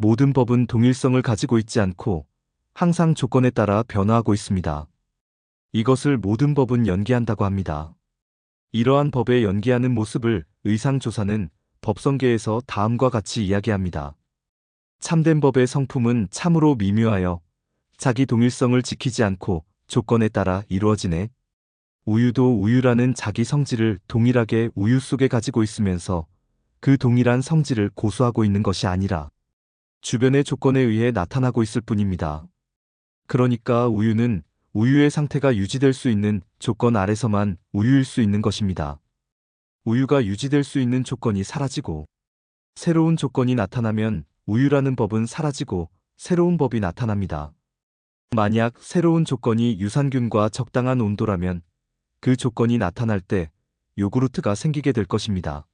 모든 법은 동일성을 가지고 있지 않고 항상 조건에 따라 변화하고 있습니다. 이것을 모든 법은 연기한다고 합니다. 이러한 법에 연기하는 모습을 의상조사는 법성계에서 다음과 같이 이야기합니다. 참된 법의 성품은 참으로 미묘하여 자기 동일성을 지키지 않고 조건에 따라 이루어지네. 우유도 우유라는 자기 성질을 동일하게 우유 속에 가지고 있으면서 그 동일한 성질을 고수하고 있는 것이 아니라 주변의 조건에 의해 나타나고 있을 뿐입니다. 그러니까 우유는 우유의 상태가 유지될 수 있는 조건 아래서만 우유일 수 있는 것입니다. 우유가 유지될 수 있는 조건이 사라지고 새로운 조건이 나타나면 우유라는 법은 사라지고 새로운 법이 나타납니다. 만약 새로운 조건이 유산균과 적당한 온도라면 그 조건이 나타날 때 요구르트가 생기게 될 것입니다.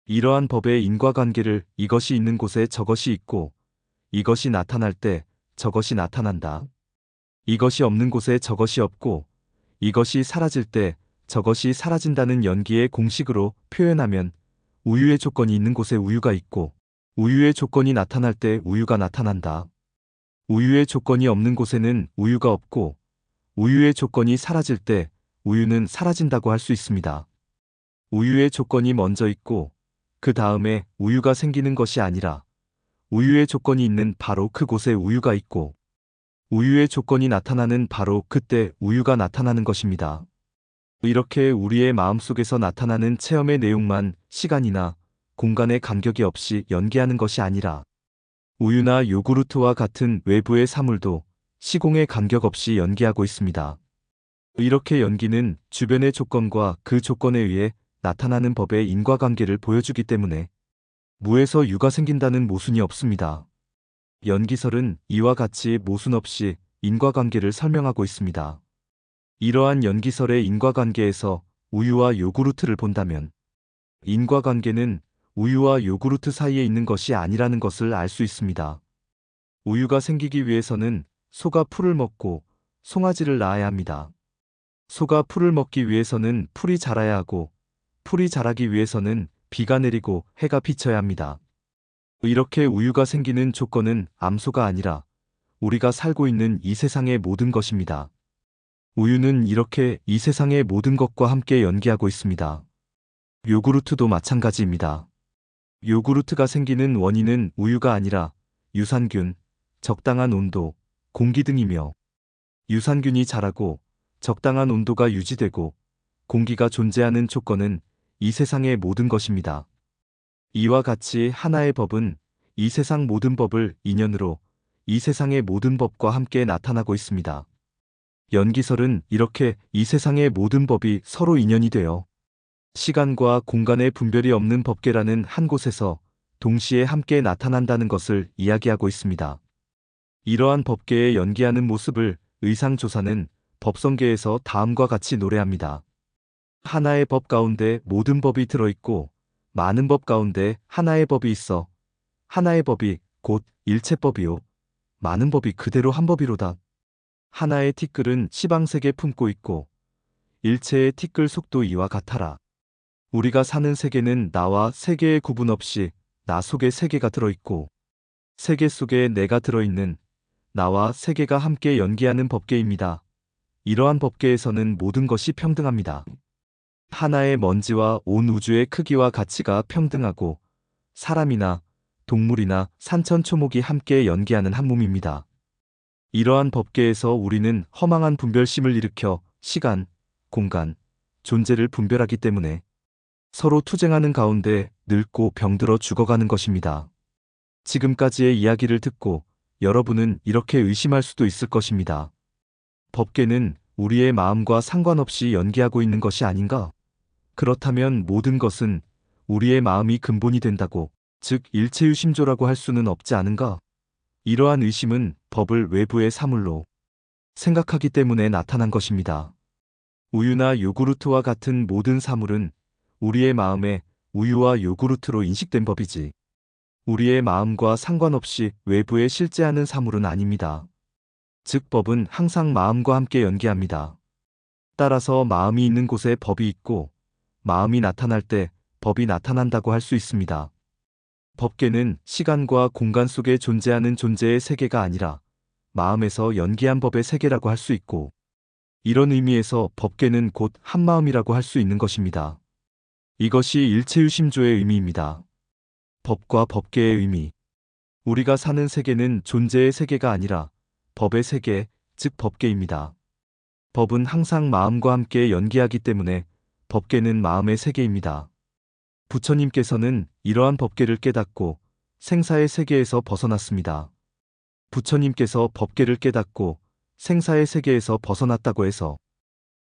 이러한 법의 인과관계를 이것이 있는 곳에 저것이 있고 이것이 나타날 때 저것이 나타난다. 이것이 없는 곳에 저것이 없고 이것이 사라질 때 저것이 사라진다는 연기의 공식으로 표현하면 우유의 조건이 있는 곳에 우유가 있고 우유의 조건이 나타날 때 우유가 나타난다. 우유의 조건이 없는 곳에는 우유가 없고 우유의 조건이 사라질 때 우유는 사라진다고 할 수 있습니다. 우유의 조건이 먼저 있고 그 다음에 우유가 생기는 것이 아니라 우유의 조건이 있는 바로 그곳에 우유가 있고 우유의 조건이 나타나는 바로 그때 우유가 나타나는 것입니다. 이렇게 우리의 마음속에서 나타나는 체험의 내용만 시간이나 공간의 간격이 없이 연기하는 것이 아니라 우유나 요구르트와 같은 외부의 사물도 시공의 간격 없이 연기하고 있습니다. 이렇게 연기는 주변의 조건과 그 조건에 의해 나타나는 법의 인과관계를 보여주기 때문에 무에서 유가 생긴다는 모순이 없습니다. 연기설은 이와 같이 모순 없이 인과관계를 설명하고 있습니다. 이러한 연기설의 인과관계에서 우유와 요구르트를 본다면 인과관계는 우유와 요구르트 사이에 있는 것이 아니라는 것을 알 수 있습니다. 우유가 생기기 위해서는 소가 풀을 먹고 송아지를 낳아야 합니다. 소가 풀을 먹기 위해서는 풀이 자라야 하고 풀이 자라기 위해서는 비가 내리고 해가 비쳐야 합니다. 이렇게 우유가 생기는 조건은 암소가 아니라 우리가 살고 있는 이 세상의 모든 것입니다. 우유는 이렇게 이 세상의 모든 것과 함께 연기하고 있습니다. 요구르트도 마찬가지입니다. 요구르트가 생기는 원인은 우유가 아니라 유산균, 적당한 온도, 공기 등이며 유산균이 자라고 적당한 온도가 유지되고 공기가 존재하는 조건은 이 세상의 모든 것입니다. 이와 같이 하나의 법은 이 세상 모든 법을 인연으로 이 세상의 모든 법과 함께 나타나고 있습니다. 연기설은 이렇게 이 세상의 모든 법이 서로 인연이 되어 시간과 공간의 분별이 없는 법계라는 한 곳에서 동시에 함께 나타난다는 것을 이야기하고 있습니다. 이러한 법계에 연기하는 모습을 의상조사는 법성계에서 다음과 같이 노래합니다. 하나의 법 가운데 모든 법이 들어있고 많은 법 가운데 하나의 법이 있어 하나의 법이 곧 일체법이요 많은 법이 그대로 한 법이로다. 하나의 티끌은 시방세계 품고 있고 일체의 티끌 속도 이와 같아라. 우리가 사는 세계는 나와 세계의 구분 없이 나 속에 세계가 들어있고 세계 속에 내가 들어있는 나와 세계가 함께 연기하는 법계입니다. 이러한 법계에서는 모든 것이 평등합니다. 하나의 먼지와 온 우주의 크기와 가치가 평등하고 사람이나 동물이나 산천초목이 함께 연기하는 한 몸입니다. 이러한 법계에서 우리는 허망한 분별심을 일으켜 시간, 공간, 존재를 분별하기 때문에 서로 투쟁하는 가운데 늙고 병들어 죽어가는 것입니다. 지금까지의 이야기를 듣고 여러분은 이렇게 의심할 수도 있을 것입니다. 법계는 우리의 마음과 상관없이 연기하고 있는 것이 아닌가? 그렇다면 모든 것은 우리의 마음이 근본이 된다고, 즉 일체유심조라고 할 수는 없지 않은가? 이러한 의심은 법을 외부의 사물로 생각하기 때문에 나타난 것입니다. 우유나 요구르트와 같은 모든 사물은 우리의 마음에 우유와 요구르트로 인식된 법이지 우리의 마음과 상관없이 외부에 실제하는 사물은 아닙니다. 즉 법은 항상 마음과 함께 연기합니다. 따라서 마음이 있는 곳에 법이 있고 마음이 나타날 때 법이 나타난다고 할 수 있습니다. 법계는 시간과 공간 속에 존재하는 존재의 세계가 아니라 마음에서 연기한 법의 세계라고 할 수 있고, 이런 의미에서 법계는 곧 한마음이라고 할 수 있는 것입니다. 이것이 일체유심조의 의미입니다. 법과 법계의 의미. 우리가 사는 세계는 존재의 세계가 아니라 법의 세계, 즉 법계입니다. 법은 항상 마음과 함께 연기하기 때문에 법계는 마음의 세계입니다. 부처님께서는 이러한 법계를 깨닫고 생사의 세계에서 벗어났습니다. 부처님께서 법계를 깨닫고 생사의 세계에서 벗어났다고 해서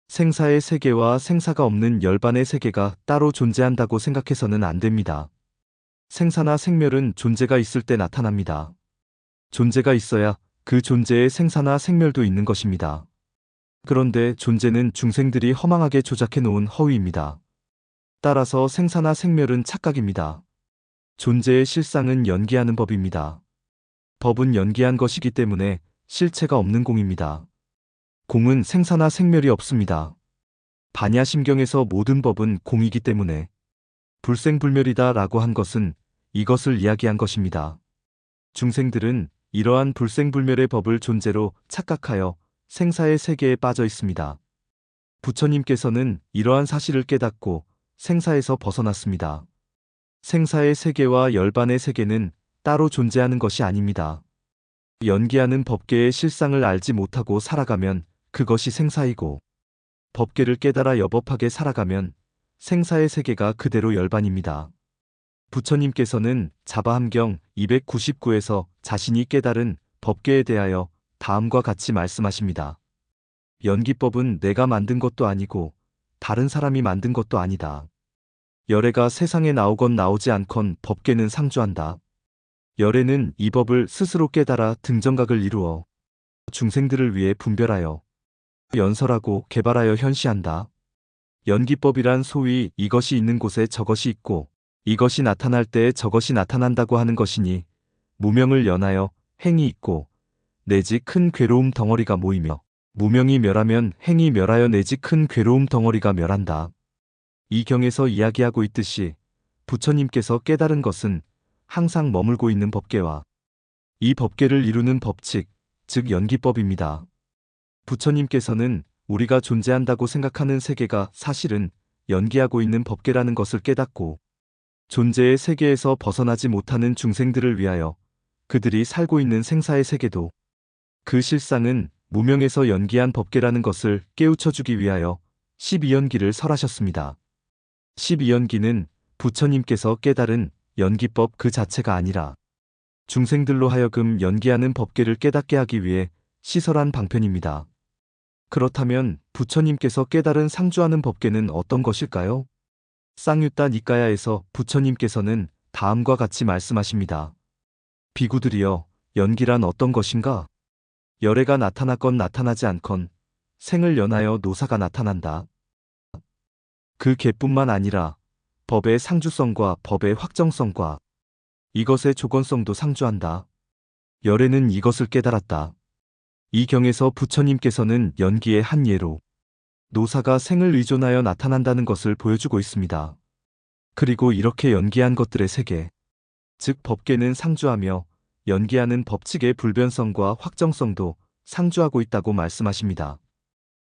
생사의 세계와 생사가 없는 열반의 세계가 따로 존재한다고 생각해서는 안 됩니다. 생사나 생멸은 존재가 있을 때 나타납니다. 존재가 있어야 그 존재의 생사나 생멸도 있는 것입니다. 그런데 존재는 중생들이 허망하게 조작해 놓은 허위입니다. 따라서 생사나 생멸은 착각입니다. 존재의 실상은 연기하는 법입니다. 법은 연기한 것이기 때문에 실체가 없는 공입니다. 공은 생사나 생멸이 없습니다. 반야심경에서 모든 법은 공이기 때문에 불생불멸이다 라고 한 것은 이것을 이야기한 것입니다. 중생들은 이러한 불생불멸의 법을 존재로 착각하여 생사의 세계에 빠져 있습니다. 부처님께서는 이러한 사실을 깨닫고 생사에서 벗어났습니다. 생사의 세계와 열반의 세계는 따로 존재하는 것이 아닙니다. 연기하는 법계의 실상을 알지 못하고 살아가면 그것이 생사이고, 법계를 깨달아 여법하게 살아가면 생사의 세계가 그대로 열반입니다. 부처님께서는 자바함경 299에서 자신이 깨달은 법계에 대하여 다음과 같이 말씀하십니다. 연기법은 내가 만든 것도 아니고 다른 사람이 만든 것도 아니다. 열애가 세상에 나오건 나오지 않건 법계는 상주한다. 열애는 이 법을 스스로 깨달아 등정각을 이루어 중생들을 위해 분별하여 연설하고 개발하여 현시한다. 연기법이란 소위 이것이 있는 곳에 저것이 있고 이것이 나타날 때에 저것이 나타난다고 하는 것이니, 무명을 연하여 행이 있고 내지 큰 괴로움 덩어리가 모이며 무명이 멸하면 행이 멸하여 내지 큰 괴로움 덩어리가 멸한다. 이 경에서 이야기하고 있듯이 부처님께서 깨달은 것은 항상 머물고 있는 법계와 이 법계를 이루는 법칙, 즉 연기법입니다. 부처님께서는 우리가 존재한다고 생각하는 세계가 사실은 연기하고 있는 법계라는 것을 깨닫고 존재의 세계에서 벗어나지 못하는 중생들을 위하여 그들이 살고 있는 생사의 세계도 그 실상은 무명에서 연기한 법계라는 것을 깨우쳐주기 위하여 12연기를 설하셨습니다. 12연기는 부처님께서 깨달은 연기법 그 자체가 아니라 중생들로 하여금 연기하는 법계를 깨닫게 하기 위해 시설한 방편입니다. 그렇다면 부처님께서 깨달은 상주하는 법계는 어떤 것일까요? 쌍유따 니까야에서 부처님께서는 다음과 같이 말씀하십니다. 비구들이여, 연기란 어떤 것인가? 열애가 나타났건 나타나지 않건 생을 연하여 노사가 나타난다. 그 개뿐만 아니라 법의 상주성과 법의 확정성과 이것의 조건성도 상주한다. 열애는 이것을 깨달았다. 이 경에서 부처님께서는 연기의 한 예로 노사가 생을 의존하여 나타난다는 것을 보여주고 있습니다. 그리고 이렇게 연기한 것들의 세계, 즉 법계는 상주하며 연기하는 법칙의 불변성과 확정성도 상주하고 있다고 말씀하십니다.